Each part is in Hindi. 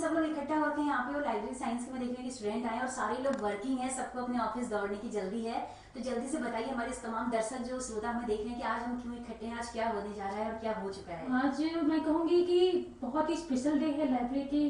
सब लोग इकट्ठा होकर यहाँ पे लाइब्रेरी साइंस के में देखने के स्टूडेंट आए और सारे लोग वर्किंग है, सबको अपने ऑफिस दौड़ने की जल्दी है। तो जल्दी से बताइए हमारे इस तमाम दर्शक जो श्रोता हमें देख रहे हैं कि आज हम क्यों इकट्ठे हैं, आज क्या होने जा रहा है और क्या हो चुका है। आज मैं कहूँगी कि बहुत ही स्पेशल डे है लाइब्रेरी के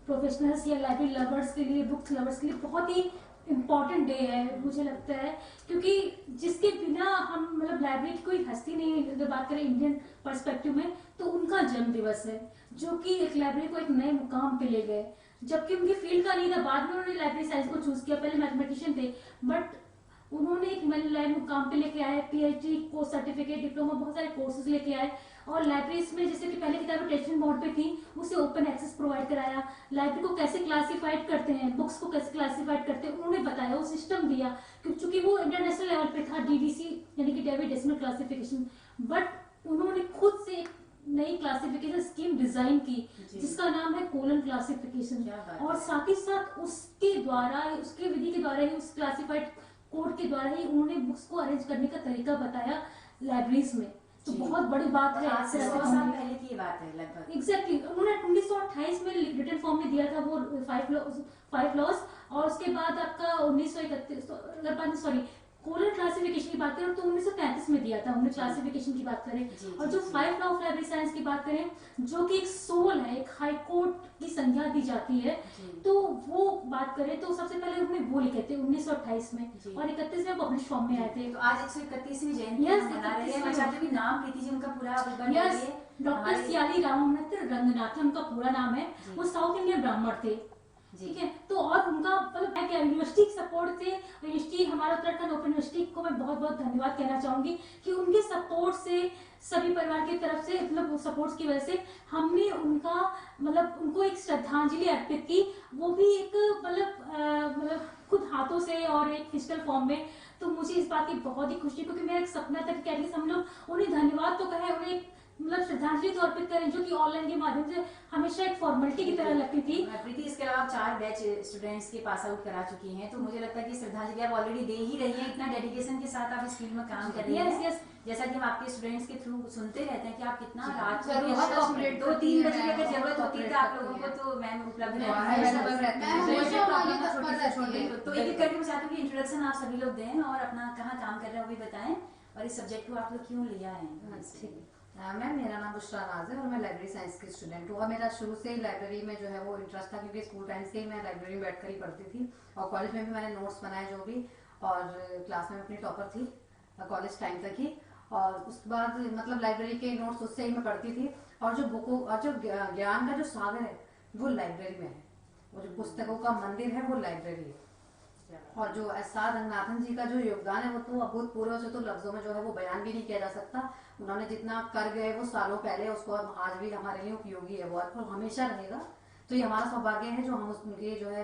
प्रोफेशनल्स या लाइब्रेरी लवर्स के लिए, बुक्स लवर्स के लिए बहुत ही इम्पॉर्टेंट डे है मुझे लगता है, क्योंकि जिसके बिना हम मतलब लाइब्रेरी की कोई हस्ती नहीं है। अगर बात करें इंडियन पर्सपेक्टिव में तो उनका जन्म दिवस है, जो कि एक लाइब्रेरी को एक नए मुकाम पे ले गए। जबकि उनकी फील्ड का नहीं था, बाद में उन्होंने लाइब्रेरी साइंस को चूज किया, पहले मैथमेटिशियन थे, बट उन्होंने एक नए मुकाम पे लेके आए। पीएचडी कोर्स, सर्टिफिकेट, डिप्लोमा, बहुत सारे कोर्सेज लेके आए। और लाइब्रेरीज में जैसे कि पहले किताबें टेक्स्ट मोड पे थी, उसे ओपन एक्सेस प्रोवाइड कराया। लाइब्रेरी को कैसे क्लासिफाइड करते हैं, बुक्स को कैसे क्लासिफाइड करते हैं उन्होंने बताया, वो सिस्टम दिया, क्योंकि वो इंटरनेशनल लेवल पे था, डीडीसी यानी कि डेविड डेसिमल क्लासिफिकेशन। बट उन्होंने खुद से एक नई क्लासिफिकेशन स्कीम डिजाइन की जिसका नाम है कोलन क्लासिफिकेशन। और साथ ही साथ उसके द्वारा, उसके विधि के द्वारा ही, उस क्लासिफाइड कोड के द्वारा ही उन्होंने बुक्स को अरेंज करने का तरीका बताया लाइब्रेरीज में। तो बहुत बड़ी बात है। 100 साल पहले की बात है लगभग। एग्जैक्टली उन्होंने 1928 में रिटन फॉर्म में दिया था वो 5 लॉज, और उसके बाद आपका 1931 सॉरी कोलन क्लासिफिकेशन की बात करें तो 1933 में दिया था उन्होंने क्लासिफिकेशन की बात करें। और जो 5 लॉ ऑफ लाइब्रेरी साइंस की बात करें, जो कि एक सोल है, एक हाई कोर्ट की संज्ञा दी जाती है, तो वो बात करें तो सबसे पहले उन्होंने वो लिखे थे 1928 में, और 31 में पब्लिश फॉर्म में आए थे। तो आज 131वीं जयंती मना रहे हैं। मैं चाहती हूँ कि नाम प्रीति जी उनका पूरा डॉक्टर सियाली रामामृत रंगनाथन उनका पूरा नाम है। वो साउथ इंडियन ब्राह्मण थे, ठीक है। तो और उनका मतलब है क्या, यूनिवर्सिटी सपोर्ट से, यूनिवर्सिटी हमारा उत्तराखंड ओपन यूनिवर्सिटी को मैं बहुत बहुत धन्यवाद कहना चाहूंगी कि उनके सपोर्ट से, सभी परिवार की तरफ से, मतलब सपोर्ट की वजह से हमने उनका मतलब उनको एक श्रद्धांजलि अर्पित की, वो भी एक मतलब खुद हाथों से और एक फिजिकल फॉर्म में। तो मुझे इस बात की बहुत ही खुशी, क्योंकि मेरा एक सपना था कि एटलीस्ट हम लोग उन्हें धन्यवाद तो कहें, उन्हें मतलब श्रद्धांजलि तो अर्पित करें, जो कि ऑनलाइन के माध्यम से हमेशा एक फॉर्मेलिटी की तरह लगती थी। प्रीति, इसके अलावा आप 4 बैच स्टूडेंट्स के पास आउट करा चुकी हैं, तो मुझे लगता है कि श्रद्धांजलि आप ऑलरेडी दे ही रही हैं। इतना डेडिकेशन के साथ आप इस फील्ड में काम कर रही हैं। जैसा कि हम आपके स्टूडेंट्स के थ्रू सुनते रहते हैं कि आप कितना रात को 2-3 बजे की अगर जरूरत होती है तो आप लोगों को तो मैम उपलब्ध रहती है। तो एक एक करके मैं चाहती हूँ कि इंट्रोडक्शन आप सभी लोग दें और अपना कहाँ काम कर रहे हैं वो भी बताएं, और इस सब्जेक्ट को आप लोग क्यों लिया है। मैम, मेरा नाम बुशरा नाज है और मैं लाइब्रेरी साइंस की स्टूडेंट हूँ। और मेरा शुरू से ही लाइब्रेरी में जो है वो इंटरेस्ट था, क्योंकि स्कूल टाइम से ही मैं लाइब्रेरी में बैठकर ही पढ़ती थी, और कॉलेज में भी मैंने नोट्स बनाए जो भी, और क्लास में अपनी टॉपर थी कॉलेज टाइम तक ही। और उसके बाद मतलब लाइब्रेरी के नोट्स उससे ही मैं पढ़ती थी। और जो बुकों और जो ज्ञान का जो सागर है वो लाइब्रेरी में है, वो जो पुस्तकों का मंदिर है वो लाइब्रेरी है। और जो एस.आर. रंगनाथन जी का जो योगदान है वो तो अभूतपूर्व से तो लफ्जों में जो है वो बयान भी नहीं किया जा सकता। उन्होंने जितना कर गए वो सालों पहले, उसको आज भी हमारे लिए उपयोगी है वो, और हमेशा रहेगा। तो ये हमारा सौभाग्य है जो हम उनके जो है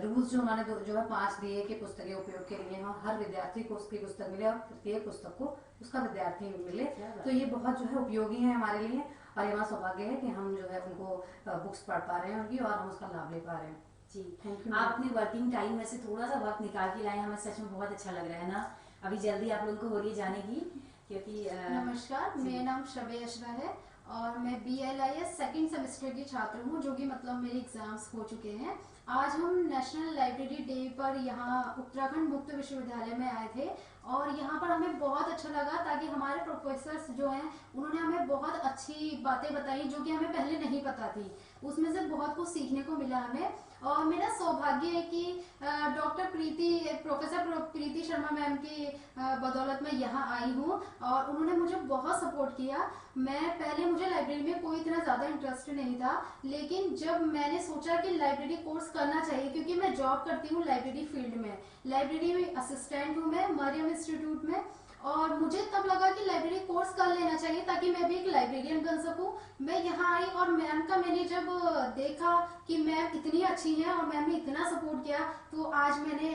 रूल्स जो उन्होंने जो है 5 दिए कि पुस्तकें उपयोग के लिए हम हर विद्यार्थी को उसकी पुस्तक मिले और प्रत्येक पुस्तक को उसका विद्यार्थी मिले। तो ये बहुत जो है उपयोगी है हमारे लिए, और ये हमारा सौभाग्य है कि हम जो है उनको बुक्स पढ़ पा रहे हैं उनकी, और हम उसका लाभ ले पा रहे हैं। जी, थैंक यू। आप अपनी वर्किंग टाइम में से थोड़ा सा वक्त निकाल के लाए, हमें सच में बहुत अच्छा लग रहा है ना। अभी जल्दी आप लोगों को हो रही है जाने की, क्योंकि नमस्कार, मेरा नाम श्रव्य अशरा है और मैं BLIS सेकंड सेमेस्टर की छात्र हूँ, जो कि मतलब मेरे एग्जाम्स हो चुके हैं। आज हम नेशनल लाइब्रेरी डे पर यहाँ उत्तराखंड मुक्त विश्वविद्यालय में आए थे, और यहाँ पर हमें बहुत अच्छा लगा, ताकि हमारे प्रोफेसर्स जो हैं उन्होंने हमें बहुत अच्छी बातें बताई जो कि हमें पहले नहीं पता थी। उसमें से बहुत कुछ सीखने को मिला हमें। और मेरा सौभाग्य है कि प्रोफेसर प्रीति शर्मा मैम की बदौलत मैं यहाँ आई हूँ, और उन्होंने मुझे बहुत सपोर्ट किया। मुझे लाइब्रेरी में कोई इतना ज़्यादा इंटरेस्ट नहीं था, लेकिन जब मैंने सोचा कि लाइब्रेरी कोर्स करना चाहिए, क्योंकि मैं जॉब करती हूँ लाइब्रेरी फील्ड में, लाइब्रेरी में असिस्टेंट हूँ मैं मरियम इंस्टीट्यूट में, और मुझे तब लगा कि लाइब्रेरी कोर्स कर लेना चाहिए ताकि मैं भी एक लाइब्रेरियन बन सकूं। मैं यहाँ आई और मैम का मैंने जब देखा कि मैम इतनी अच्छी हैं और मैम ने इतना सपोर्ट किया, तो आज मैंने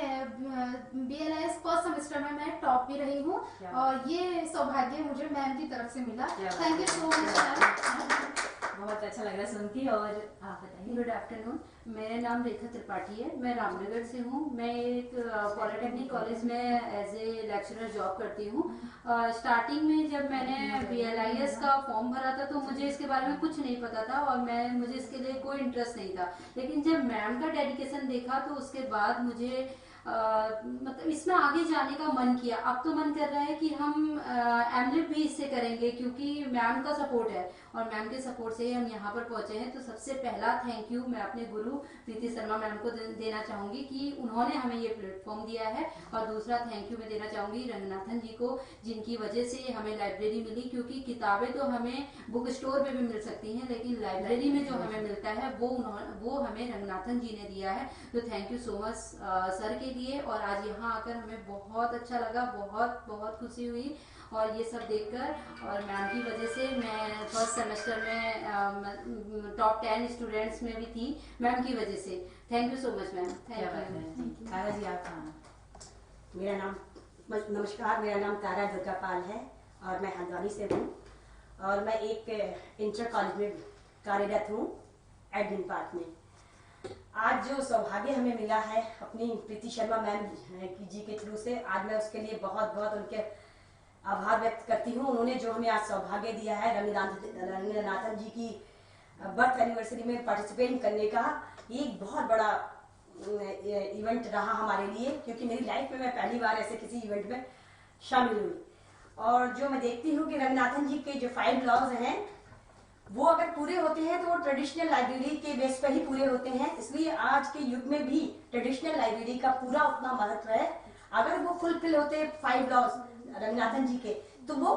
BLIS फर्स्ट सेमेस्टर में मैं टॉप भी रही हूँ, और ये सौभाग्य मुझे मैम की तरफ से मिला। Thank you so much. बहुत अच्छा लग रहा है सुन के। और आप बताइए। Good afternoon. मेरा नाम रेखा त्रिपाठी है, मैं रामनगर से हूँ। मैं एक पॉलिटेक्निक कॉलेज में एज ए लेक्चरर जॉब करती हूँ। स्टार्टिंग में जब मैंने BLIS का फॉर्म भरा था तो मुझे इसके बारे में कुछ नहीं पता था और मुझे इसके लिए कोई इंटरेस्ट नहीं था। लेकिन जब मैम का डेडिकेशन देखा तो उसके बाद मुझे मतलब इसमें आगे जाने का मन किया। अब तो मन कर रहा है कि हम एमलिट भी इससे करेंगे क्योंकि मैम का सपोर्ट है और मैम के सपोर्ट से ही हम यहाँ पर पहुंचे हैं। तो सबसे पहला थैंक यू मैं अपने गुरु प्रीति शर्मा मैम को देना चाहूंगी कि उन्होंने हमें ये प्लेटफॉर्म दिया है। और दूसरा थैंक यू मैं देना चाहूंगी रंगनाथन जी को, जिनकी वजह से हमें लाइब्रेरी मिली। क्योंकि किताबें तो हमें बुक स्टोर में भी मिल सकती हैं लेकिन लाइब्रेरी में जो हमें मिलता है वो हमें रंगनाथन जी ने दिया है। तो thank you so much sir के लिए। और आज यहाँ आकर हमें बहुत अच्छा लगा, बहुत बहुत खुशी हुई और ये सब देखकर। और मैम की वजह से मैं फर्स्ट सेमेस्टर में टॉप 10 स्टूडेंट्स में भी थी मैम की वजह से। Thank you so much ma'am. Thank you. Tara ji आप मेरा नाम नमस्कार, मेरा नाम तारा दुर्गापाल है और मैं हल्द्वानी से हूँ और मैं एक इंटर कॉलेज में कार्यरत हूँ एडमिन पार्ट में। आज जो सौभाग्य हमें मिला है अपनी प्रीति शर्मा मैम जी के थ्रू से, आज मैं उसके लिए बहुत बहुत उनके आभार व्यक्त करती हूँ। उन्होंने जो हमें आज सौभाग्य दिया है रंगनाथन जी की बर्थ एनिवर्सरी में पार्टिसिपेट करने का, ये एक बहुत बड़ा इवेंट रहा हमारे लिए क्योंकि मेरी लाइफ में मैं पहली बार ऐसे किसी इवेंट में शामिल हुई। और जो मैं देखती हूँ कि रंगनाथन जी के जो 5 लॉज हैं वो अगर पूरे होते हैं तो वो ट्रेडिशनल लाइब्रेरी के बेस पर ही पूरे होते हैं। इसलिए आज के युग में भी ट्रेडिशनल लाइब्रेरी का पूरा उतना महत्व है। अगर वो फुलफिल होते 5 लॉज रंगनाथन जी के तो वो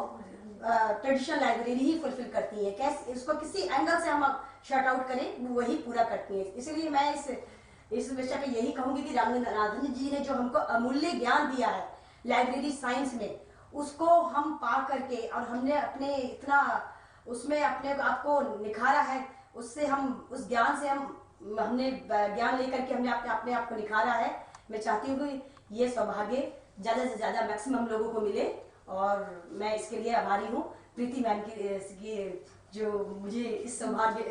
ट्रेडिशनल लाइब्रेरी ही फुलफिल करती है। कैसे इसको किसी एंगल से हम शट आउट करें वो वही पूरा करती है। इसलिए मैं इस विषय पे यही कहूंगी कि रंगनाथन जी ने जो हमको अमूल्य ज्ञान दिया है लाइब्रेरी साइंस में, उसको हम पा करके और हमने अपने इतना उसमें अपने आप को निखारा है, उससे हम उस ज्ञान से हमने ज्ञान लेकर के हमने अपने आप को निखारा है। मैं चाहती हूँ कि ये सौभाग्य ज्यादा से ज्यादा मैक्सिमम लोगों को मिले और मैं इसके लिए आभारी हूँ प्रीति मैम की जो मुझे इस सौभाग्य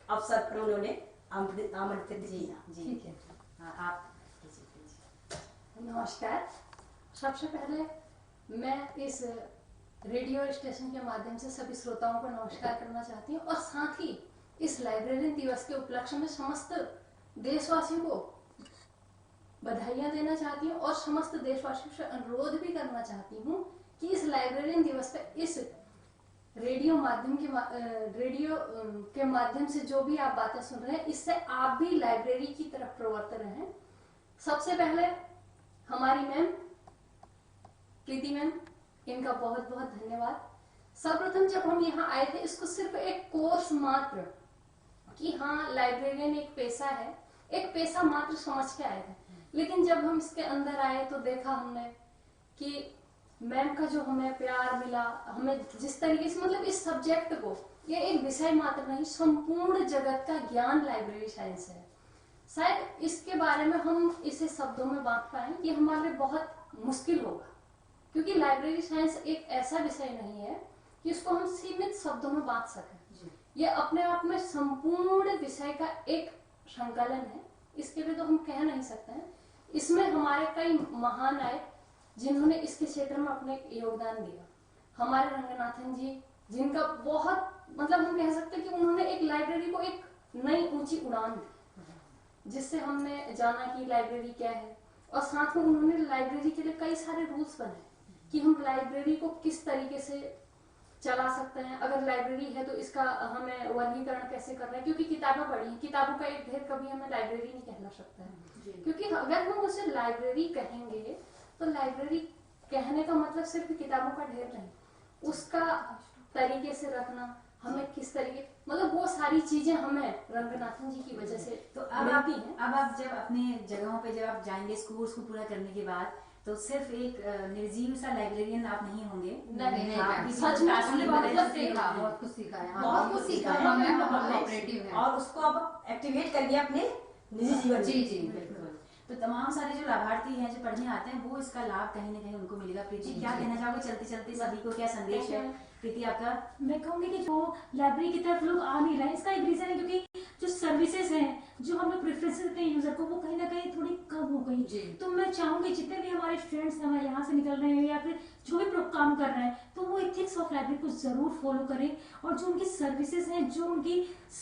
अवसर पर उन्होंने आमंत्रित किया। ठीक है आप नमस्कार। सबसे पहले मैं इस रेडियो स्टेशन के माध्यम से सभी श्रोताओं को नमस्कार करना चाहती हूँ और साथ ही इस लाइब्रेरी दिवस के उपलक्ष्य में समस्त देशवासियों को बधाइयां देना चाहती हूँ और समस्त देशवासियों से अनुरोध भी करना चाहती हूँ कि इस लाइब्रेरी दिवस पे इस रेडियो के माध्यम से जो भी आप बातें सुन रहे हैं इससे आप भी लाइब्रेरी की तरफ प्रवर्तित रहें। सबसे पहले हमारी मैम प्रीति मैम, इनका बहुत बहुत धन्यवाद। सर्वप्रथम जब हम यहाँ आए थे इसको सिर्फ एक कोर्स मात्र कि हाँ लाइब्रेरियन एक पैसा है, एक पैसा मात्र समझ के आए थे। लेकिन जब हम इसके अंदर आए तो देखा हमने कि मैम का जो हमें प्यार मिला, हमें जिस तरीके से मतलब इस सब्जेक्ट को, ये एक विषय मात्र नहीं, संपूर्ण जगत का ज्ञान लाइब्रेरी साइंस है। शायद इसके बारे में हम इसे शब्दों में बांट पाए ये हमारे लिए बहुत मुश्किल होगा क्योंकि लाइब्रेरी साइंस एक ऐसा विषय नहीं है कि इसको हम सीमित शब्दों में बांट सकें। ये अपने आप में संपूर्ण विषय का एक संकलन है, इसके लिए तो हम कह नहीं सकते हैं। इसमें हमारे कई महान आए जिन्होंने इसके क्षेत्र में अपने योगदान दिया। हमारे रंगनाथन जी जिनका बहुत मतलब हम कह सकते हैं कि उन्होंने एक लाइब्रेरी को एक नई ऊंची उड़ान दी जिससे हमने जाना कि लाइब्रेरी क्या है और साथ में उन्होंने लाइब्रेरी के लिए कई सारे रूल्स बनाए कि हम लाइब्रेरी को किस तरीके से चला सकते हैं। अगर लाइब्रेरी है तो इसका हमें वर्गीकरण कैसे करना है क्योंकि किताबें पढ़ी हैं, किताबों का एक ढेर कभी हमें लाइब्रेरी नहीं कहना सकता है क्योंकि अगर हम उसे लाइब्रेरी कहेंगे तो लाइब्रेरी कहने का मतलब सिर्फ किताबों का ढेर नहीं, उसका तरीके से रखना, हमें किस तरीके मतलब वो सारी चीजें हमें रंगनाथन जी की वजह से तो अब आप जब अपने जगहों पे जब आप जाएंगे इस कोर्स को पूरा करने के बाद तो सिर्फ एक निर्जीव सा लाइब्रेरियन आप नहीं होंगे। सच में हमने बहुत कुछ सीखा है, बहुत कुछ सीखा है और उसको अब एक्टिवेट करिए अपने निजी जीवन। जी जी बिल्कुल। तो तमाम सारे जो लाभार्थी हैं जो पढ़ने आते हैं वो इसका लाभ कहीं ना कहीं उनको मिलेगा। प्रीति क्या कहना चाहोगे चलते चलते सभी को, क्या संदेश है प्रीति आपका? मैं कहूंगी कि जो लाइब्रेरी की तरफ लोग आ नहीं रहे इसका एक रीजन है क्योंकि जो सर्विसेज हैं जो हम लोग प्रेफरेंस देते हैं यूजर को, वो कहीं ना कहीं थोड़ी कम हो जी। गई। तो मैं चाहूंगी जितने भी हमारे स्टूडेंट्स हमारे यहाँ से निकल रहे हैं या फिर जो भी काम कर रहे हैं, तो वो एथिक्स ऑफ लाइब्रेरी को जरूर फॉलो करें, और जो उनकी सर्विसेज हैं, जो उनकी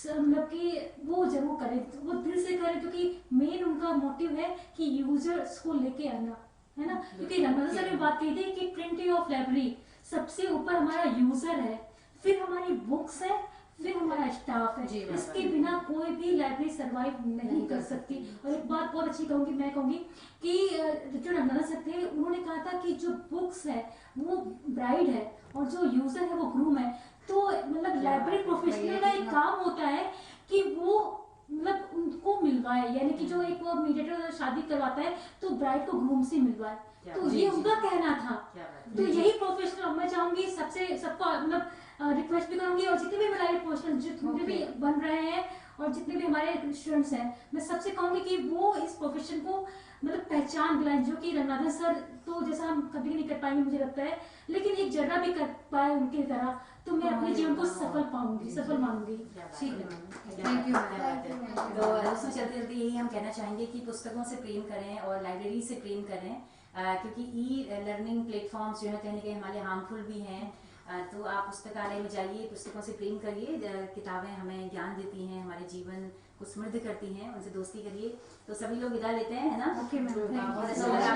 मतलब कि वो जरूर करें, वो दिल से करें, क्योंकि मेन उनका मोटिव है कि यूजर्स को लेके आना, है ना। क्योंकि रमजान सर ने बात कही थी कि प्रिंटिंग ऑफ लाइब्रेरी सबसे ऊपर हमारा यूजर है, फिर हमारी बुक्स है, फिर हमारा स्टाफ है। जी, इसके बिना कोई भी लाइब्रेरी सरवाइव नहीं कर सकती। और एक बात बहुत अच्छी कहूंगी, मैं कहूंगी कि जो रमजान सर थे, उन्होंने कहा था कि जो बुक्स है वो ब्राइड है और जो यूजर है वो ग्रूम है। तो मतलब लाइब्रेरी प्रोफेशनल का एक काम होता है कि वो मतलब उनको मिलवाए, यानी कि जो एक वो मीडिएटर शादी करवाता है तो ब्राइड को ग्रूम से मिलवाए। तो ये उनका कहना था। तो यही प्रोफेशनल मैं चाहूंगी सबको मतलब रिक्वेस्ट भी करूंगी, और जितने भी हमारे प्रोफेशनल जितने भी बन रहे हैं और जितने भी हमारे स्टूडेंट्स हैं, मैं सबसे कहूंगी कि वो इस प्रोफेशन को मतलब पहचान दिलाएं, जो कि रंगनाथन सर तो जैसा हम कभी नहीं कर पाएंगे मुझे लगता है, लेकिन एक जरा भी कर पाए उनकी तरह, तो मैं अपने जीवन को सफल पाऊंगी, सफल मानूंगी। ठीक है, थैंक यू। तो दोस्तों चलते चलते यही हम कहना चाहेंगे कि पुस्तकों से प्रेम करें और लाइब्रेरी से प्रेम करें, क्योंकि ई लर्निंग प्लेटफॉर्म्स जो है कहीं ना कहीं हमारे हार्मफुल भी हैं। तो आप पुस्तकालय में जाइए, पुस्तकों से प्रेम करिए। किताबें हमें ज्ञान देती हैं, हमारे जीवन को समृद्ध करती हैं, उनसे दोस्ती करिए। तो सभी लोग विदा लेते हैं, है ना। ओके मैम, बहुत अच्छा लगा।